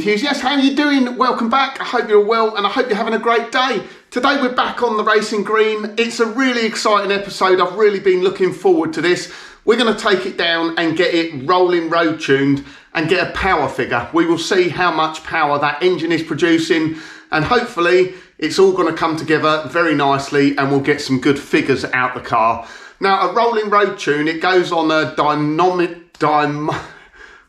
enthusiasts, how are you doing? Welcome back. I hope you're well and I hope you're having a great day. Today we're back on the Racing Green. It's a really exciting episode. I've really been looking forward to this. We're going to take it down and get it rolling road tuned and get a power figure. We will see how much power that engine is producing and hopefully it's all going to come together very nicely and we'll get some good figures out the car. Now, a rolling road tune, it goes on a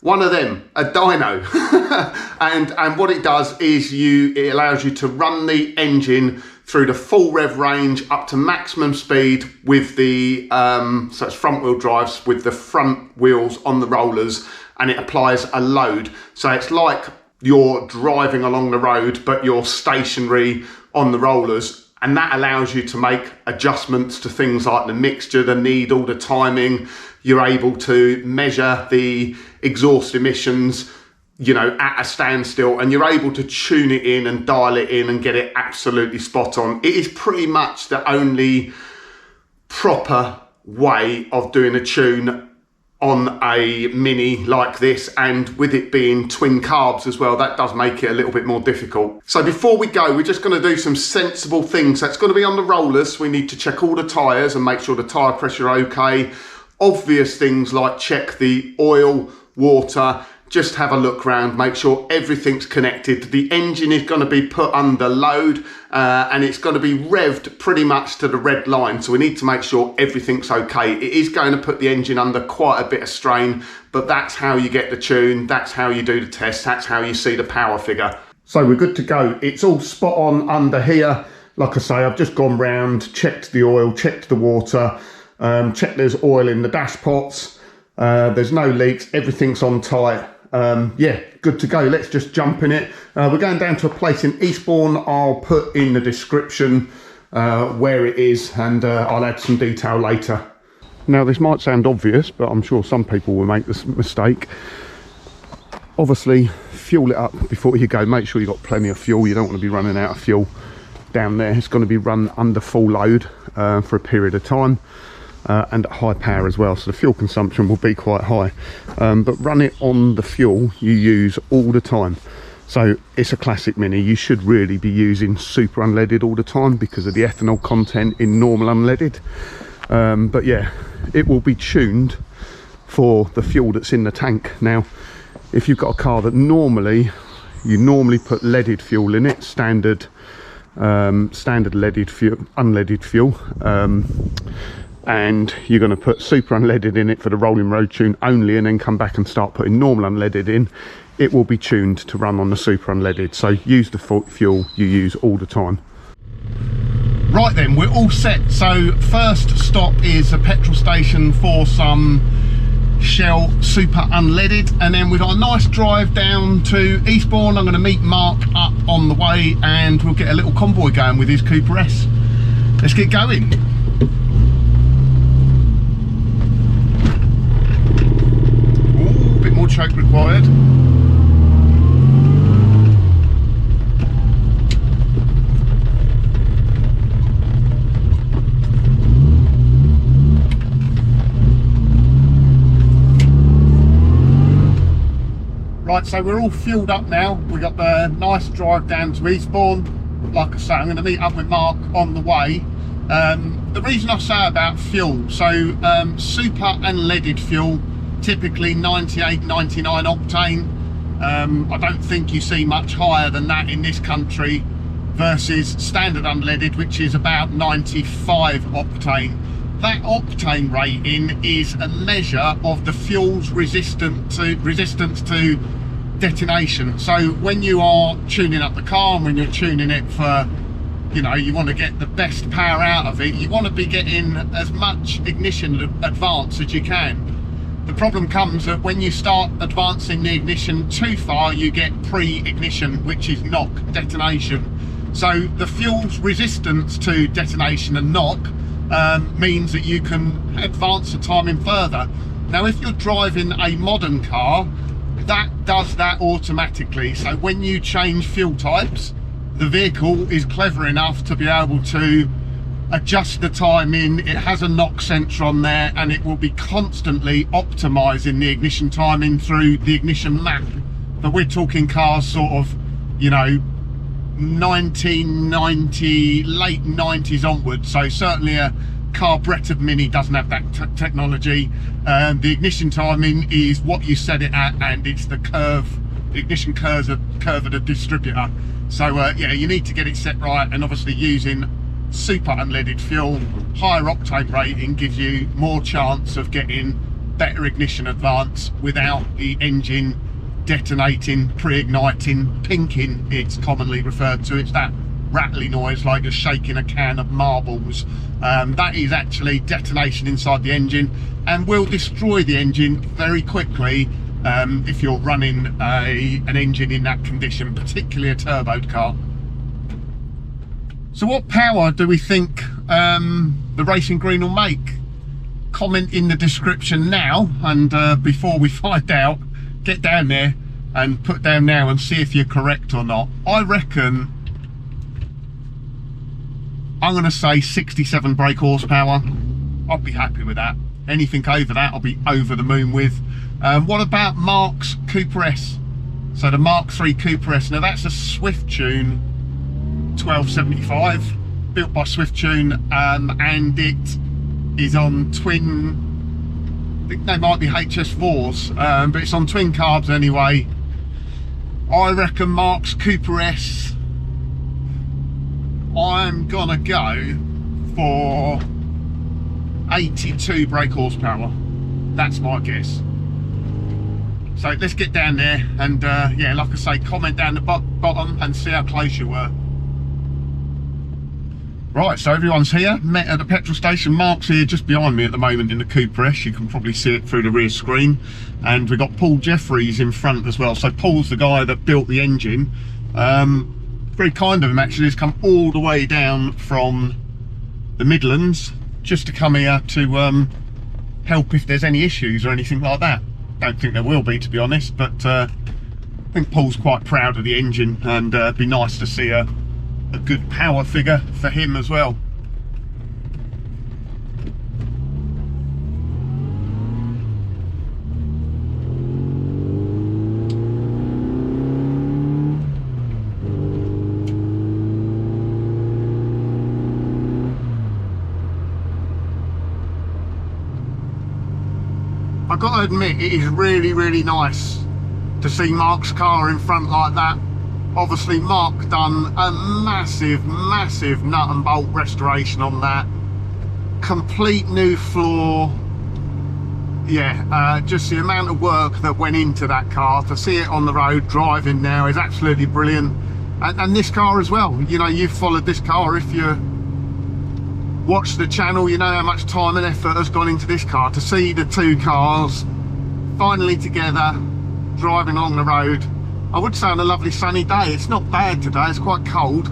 a dyno. and what it does is it allows you to run the engine through the full rev range up to maximum speed with the so it's front wheel drives with the front wheels on the rollers, and it applies a load. So it's like you're driving along the road but you're stationary on the rollers, and that allows you to make adjustments to things like the mixture, the needle, the timing. You're able to measure the exhaust emissions, you know, at a standstill, and you're able to tune it in and dial it in and get it absolutely spot on. It is pretty much the only proper way of doing a tune on a Mini like this, and with it being twin carbs as well, that does make it a little bit more difficult. So before we go, we're just going to do some sensible things. So it's going to be on the rollers. We need to check all the tyres and make sure the tyre pressure are okay. Obvious things like check the oil, water, just have a look around, make sure everything's connected. The engine is going to be put under load and it's going to be revved pretty much to the red line. So we need to make sure everything's okay. It is going to put the engine under quite a bit of strain, but that's how you get the tune. That's how you do the test. That's how you see the power figure. So we're good to go. It's all spot on under here. Like I say, I've just gone round, checked the oil, checked the water, checked there's oil in the dash pots. There's no leaks. Everything's on tight. Yeah, good to go. Let's just jump in it. We're going down to a place in Eastbourne. I'll put in the description where it is, and I'll add some detail later. Now, this might sound obvious, but I'm sure some people will make this mistake. Obviously, fuel it up before you go. Make sure you've got plenty of fuel. You don't want to be running out of fuel down there. It's going to be run under full load for a period of time. And at high power as well, so the fuel consumption will be quite high, but run it on the fuel you use all the time. So it's a classic Mini. You should really be using super unleaded all the time because of the ethanol content in normal unleaded, but yeah, it will be tuned for the fuel that's in the tank. Now, if you've got a car that you normally put leaded fuel in it, standard leaded fuel, unleaded fuel, and you're going to put super unleaded in it for the rolling road tune only, and then come back and start putting normal unleaded in, it will be tuned to run on the super unleaded. So use the fuel you use all the time. Right then, we're all set. So first stop is a petrol station for some Shell super unleaded, and then we've got a nice drive down to Eastbourne. I'm going to meet Mark up on the way and we'll get a little convoy going with his Cooper S. Let's get going. More choke required. Right, so we're all fueled up now. We got the nice drive down to Eastbourne. Like I say, I'm going to meet up with Mark on the way. The reason I say about fuel, so super unleaded fuel, typically 98, 99 octane. I don't think you see much higher than that in this country versus standard unleaded, which is about 95 octane. That octane rating is a measure of the fuel's resistance to detonation. So when you are tuning up the car and when you're tuning it for, you know, you want to get the best power out of it, you want to be getting as much ignition advance as you can. The problem comes that when you start advancing the ignition too far, you get pre-ignition, which is knock, detonation. So the fuel's resistance to detonation and knock means that you can advance the timing further. Now, if you're driving a modern car, that does that automatically. So when you change fuel types, the vehicle is clever enough to be able to adjust the timing. It has a knock sensor on there and it will be constantly optimizing the ignition timing through the ignition map but we're talking cars sort of, you know, 1990, late 90s onwards. So certainly a carburetted Mini doesn't have that technology. The ignition timing is what you set it at, and it's the ignition curve of the distributor. So yeah, you need to get it set right, and obviously using super unleaded fuel, higher octane rating gives you more chance of getting better ignition advance without the engine detonating, pre-igniting, pinking, it's commonly referred to. It's that rattly noise like you're shaking a can of marbles. That is actually detonation inside the engine, and will destroy the engine very quickly if you're running an engine in that condition, particularly a turboed car. So what power do we think the Racing Green will make? Comment in the description now, and before we find out, get down there and put down now and see if you're correct or not. I reckon, I'm going to say 67 brake horsepower. I'll be happy with that. Anything over that I'll be over the moon with. What about Mark's Cooper S? So the Mark III Cooper S, now that's a Swift Tune 1275, built by Swift Tune, and it is on twin, I think they might be HS4s, but it's on twin carbs anyway. I reckon Mark's Cooper S, I'm gonna go for 82 brake horsepower. That's my guess. So let's get down there and yeah, like I say, comment down the bottom and see how close you were. Right, so everyone's here, met at the petrol station. Mark's here just behind me at the moment in the Cooper S. You can probably see it through the rear screen. And we've got Paul Jeffries in front as well. So Paul's the guy that built the engine. Very kind of him actually, has come all the way down from the Midlands just to come here to help if there's any issues or anything like that. Don't think there will be, to be honest, but I think Paul's quite proud of the engine, and it'd be nice to see a good power figure for him as well. I've got to admit, it is really, really nice to see Mark's car in front like that. Obviously Mark done a massive nut and bolt restoration on that, complete new floor. Yeah, just the amount of work that went into that car. To see it on the road driving now is absolutely brilliant. And this car as well, you know, you've followed this car. If you watch the channel, you know how much time and effort has gone into this car. To see the two cars finally together driving along the road, I would say on a lovely sunny day. It's not bad today, it's quite cold.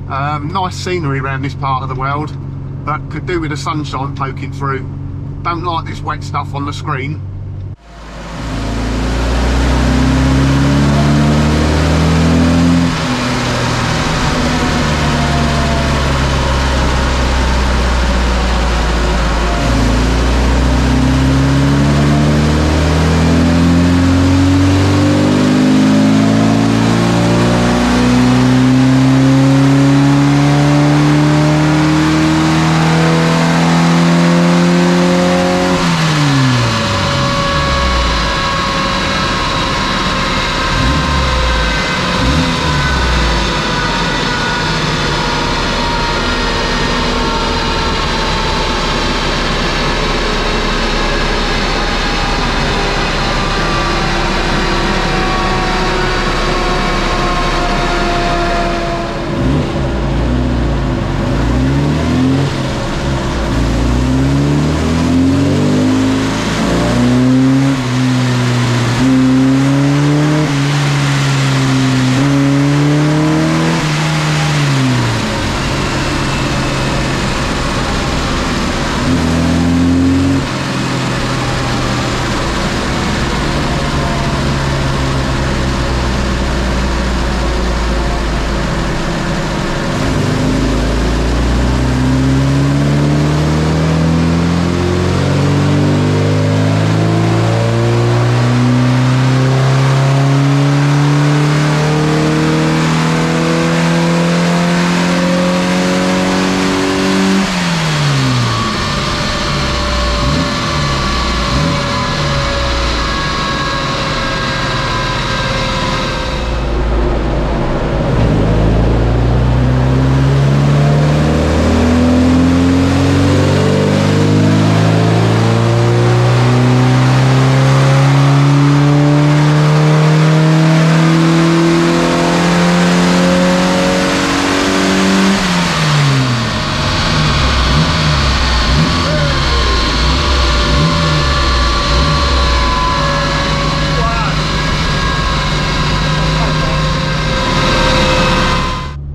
Nice scenery around this part of the world, but could do with the sunshine poking through. Don't like this wet stuff on the screen.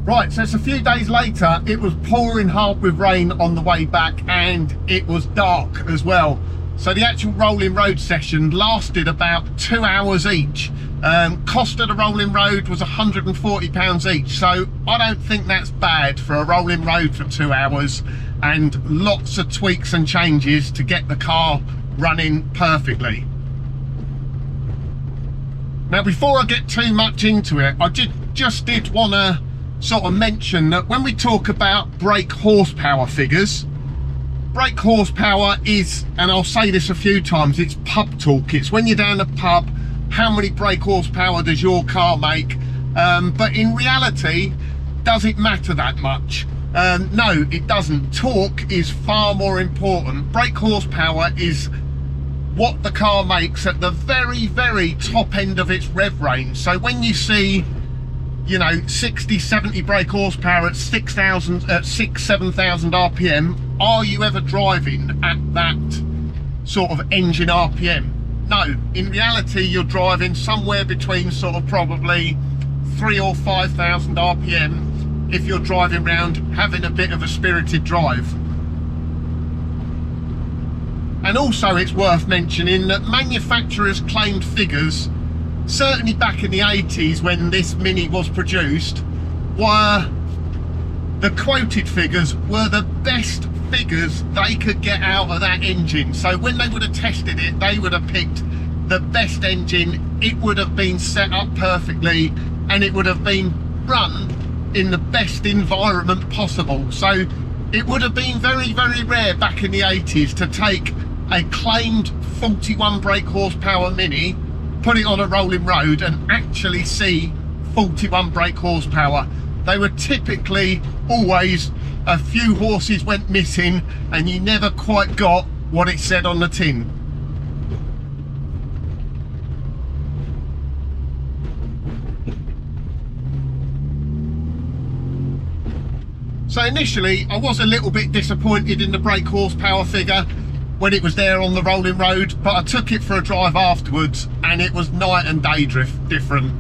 Right, so it's a few days later. It was pouring hard with rain on the way back, and it was dark as well. So the actual rolling road session lasted about 2 hours each. Cost of the rolling road was £140 each, so I don't think that's bad for a rolling road for 2 hours, and lots of tweaks and changes to get the car running perfectly. Now, before I get too much into it, I just did want to sort of mention that when we talk about brake horsepower figures, brake horsepower is, and I'll say this a few times, it's pub talk. It's when you're down the pub, how many brake horsepower does your car make? But in reality, does it matter that much? No, it doesn't. Torque is far more important. Brake horsepower is what the car makes at the very, very top end of its rev range. So when you see, you know, 60, 70 brake horsepower at 7,000 RPM, are you ever driving at that sort of engine RPM? No, in reality, you're driving somewhere between sort of probably 3,000 or 5,000 RPM if you're driving around having a bit of a spirited drive. And also it's worth mentioning that manufacturers' claimed figures, certainly back in the 80s when this Mini was produced, were the quoted figures were the best figures they could get out of that engine. So when they would have tested it, they would have picked the best engine. It would have been set up perfectly, and it would have been run in the best environment possible. So it would have been very, very rare back in the 80s to take a claimed 41 brake horsepower Mini, put it on a rolling road and actually see 41 brake horsepower. They were typically always a few horses went missing, and you never quite got what it said on the tin. So initially I was a little bit disappointed in the brake horsepower figure when it was there on the rolling road, but I took it for a drive afterwards and it was night and day different.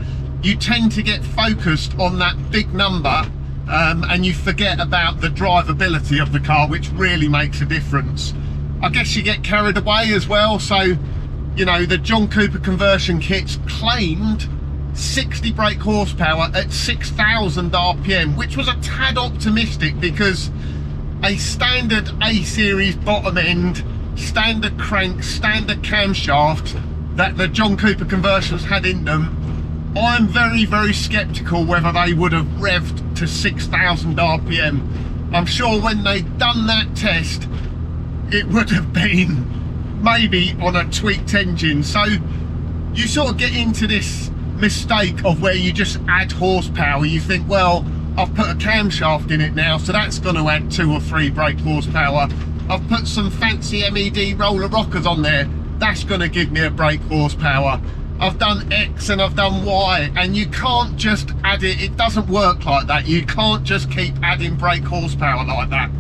You tend to get focused on that big number and you forget about the drivability of the car, which really makes a difference. I guess you get carried away as well. So, you know, the John Cooper conversion kits claimed 60 brake horsepower at 6,000 RPM, which was a tad optimistic because a standard A-series bottom end, standard crank, standard camshaft that the John Cooper conversions had in them, I'm very, very sceptical whether they would have revved to 6,000 RPM. I'm sure when they'd done that test, it would have been maybe on a tweaked engine. So you sort of get into this mistake of where you just add horsepower. You think, well, I've put a camshaft in it now, so that's going to add 2 or 3 brake horsepower. I've put some fancy MED roller rockers on there, that's going to give me a brake horsepower. I've done X and I've done Y, and you can't just add it. It doesn't work like that. You can't just keep adding brake horsepower like that.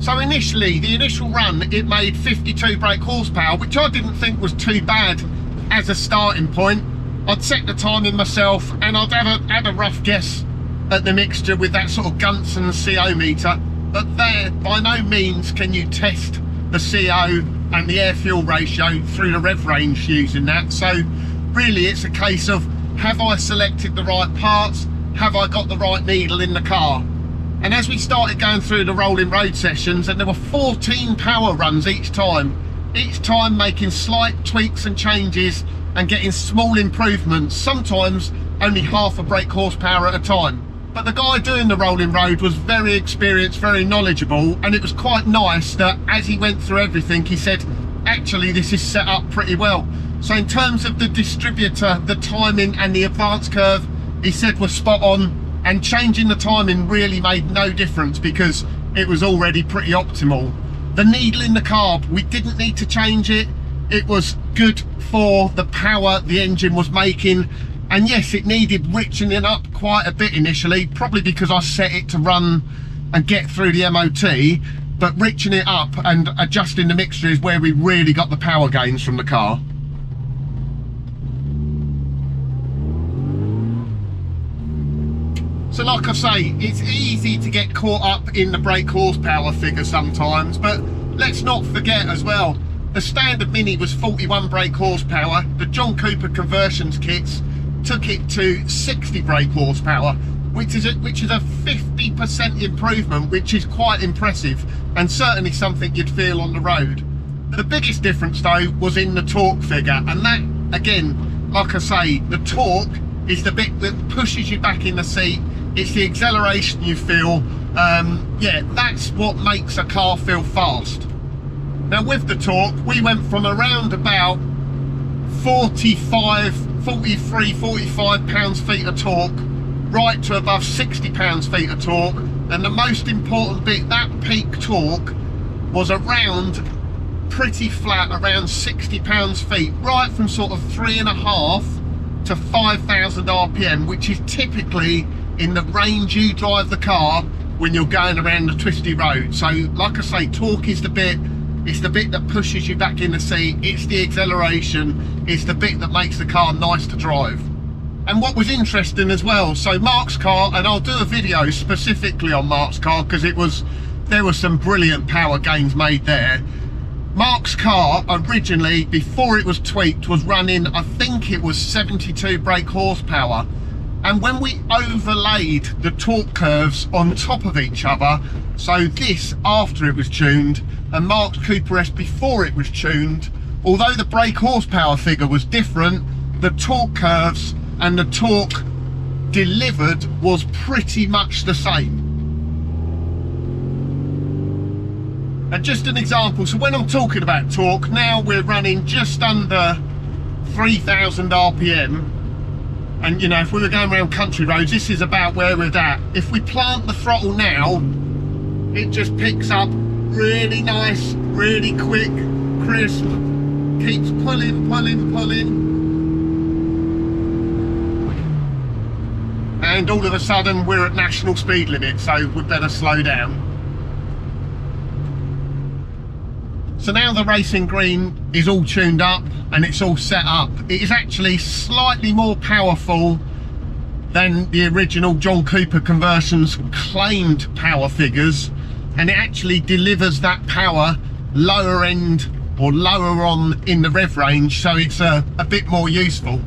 So initially, the initial run, it made 52 brake horsepower, which I didn't think was too bad as a starting point. I'd set the timing myself and I'd had a rough guess at the mixture with that sort of Gunson CO meter, but there by no means can you test the CO and the air-fuel ratio through the rev range using that. So really it's a case of, have I selected the right parts? Have I got the right needle in the car? And as we started going through the rolling road sessions, and there were 14 power runs each time making slight tweaks and changes and getting small improvements, sometimes only half a brake horsepower at a time. But the guy doing the rolling road was very experienced, very knowledgeable, and it was quite nice that as he went through everything, he said, actually this is set up pretty well. So in terms of the distributor, the timing and the advance curve, he said was spot on. And changing the timing really made no difference because it was already pretty optimal. The needle in the carb, we didn't need to change it. it was good for the power the engine was making. And yes, it needed richening up quite a bit initially, probably because I set it to run and get through the MOT, but richening it up and adjusting the mixture is where we really got the power gains from the car. So like I say, it's easy to get caught up in the brake horsepower figure sometimes, but let's not forget as well, the standard Mini was 41 brake horsepower. The John Cooper conversions kits took it to 60 brake horsepower, which is a 50% improvement, which is quite impressive and certainly something you'd feel on the road. The biggest difference though was in the torque figure, and that again, like I say, the torque is the bit that pushes you back in the seat. It's the acceleration you feel. Yeah, that's what makes a car feel fast. Now with the torque, we went from around about 43, 45 pounds-feet of torque right to above 60 pounds-feet of torque, and the most important bit, that peak torque was around pretty flat, around 60 pounds-feet, right from sort of 3.5 to 5,000 RPM, which is typically in the range you drive the car when you're going around the twisty road. So like I say, torque is the bit, it's the bit that pushes you back in the seat, it's the acceleration, it's the bit that makes the car nice to drive. And what was interesting as well, so Mark's car, and I'll do a video specifically on Mark's car because there were some brilliant power gains made there. Mark's car originally, before it was tweaked, was running, I think it was 72 brake horsepower. And when we overlaid the torque curves on top of each other, so this after it was tuned and Mark's Cooper S before it was tuned, although the brake horsepower figure was different, the torque curves and the torque delivered was pretty much the same. And just an example, so when I'm talking about torque, now we're running just under 3,000 RPM. And you know, if we were going around country roads, this is about where we're at. If we plant the throttle now, it just picks up really nice, really quick, crisp, keeps pulling, pulling, pulling. And all of a sudden we're at national speed limit, so we better slow down. So now the Racing Green is all tuned up and it's all set up. It is actually slightly more powerful than the original John Cooper conversions claimed power figures, and it actually delivers that power lower end or lower on in the rev range, so it's a bit more useful.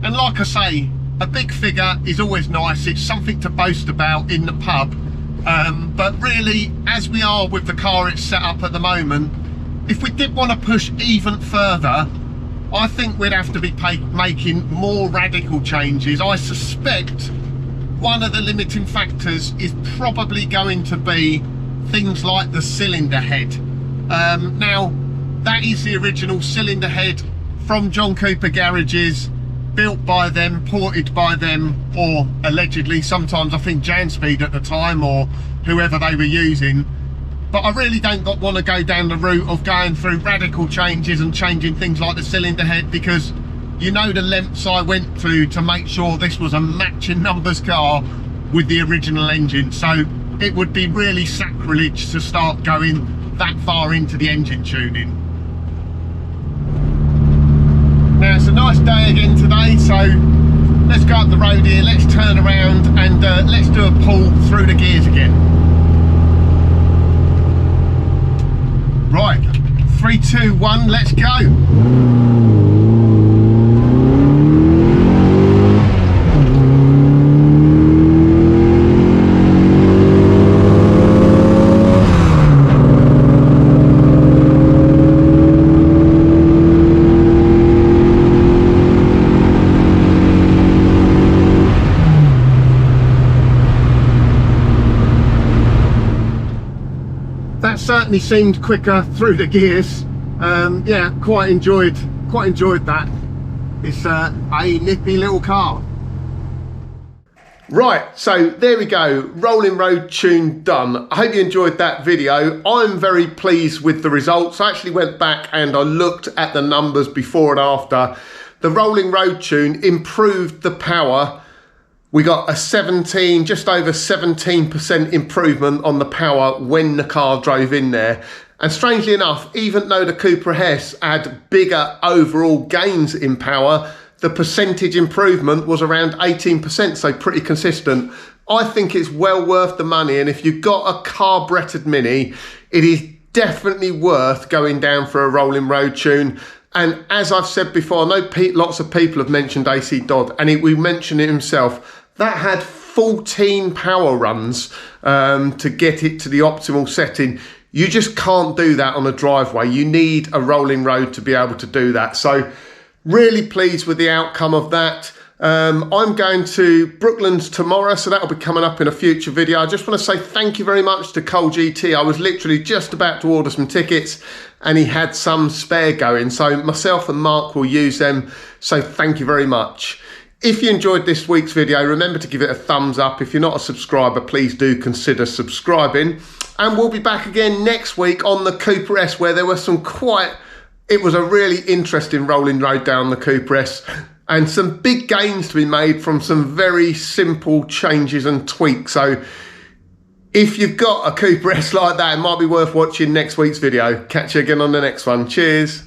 And like I say, a big figure is always nice, it's something to boast about in the pub, but really, as we are with the car it's set up at the moment, if we did want to push even further, I think we'd have to be making more radical changes. I suspect one of the limiting factors is probably going to be things like the cylinder head. Now, that is the original cylinder head from John Cooper garages, built by them, ported by them, or allegedly, sometimes I think Janspeed at the time, or whoever they were using. But I really don't want to go down the route of going through radical changes and changing things like the cylinder head, because you know the lengths I went to make sure this was a matching numbers car with the original engine. So it would be really sacrilege to start going that far into the engine tuning. Now it's a nice day again today, so let's go up the road here, let's turn around and let's do a pull through the gears again. Right, 3, 2, 1, let's go. Certainly seemed quicker through the gears. Yeah, quite enjoyed that. It's a nippy little car. Right, so there we go, rolling road tune done. I hope you enjoyed that video. I'm very pleased with the results. I actually went back and I looked at the numbers before and after. The rolling road tune improved the power. We got a just over 17% improvement on the power when the car drove in there. And strangely enough, even though the Cooper S had bigger overall gains in power, the percentage improvement was around 18%, so pretty consistent. I think it's well worth the money, and if you've got a carburetted Mini, it is definitely worth going down for a rolling road tune. And as I've said before, I know lots of people have mentioned AC Dodd, and we mentioned it himself. That had 14 power runs to get it to the optimal setting. You just can't do that on a driveway. You need a rolling road to be able to do that. So really pleased with the outcome of that. I'm going to Brooklands tomorrow, so that'll be coming up in a future video. I just want to say thank you very much to Cole GT. I was literally just about to order some tickets and he had some spare going. So myself and Mark will use them. So thank you very much. If you enjoyed this week's video, remember to give it a thumbs up. If you're not a subscriber, please do consider subscribing. And we'll be back again next week on the Cooper S, where there were it was a really interesting rolling road down the Cooper S and some big gains to be made from some very simple changes and tweaks. So if you've got a Cooper S like that, it might be worth watching next week's video. Catch you again on the next one. Cheers.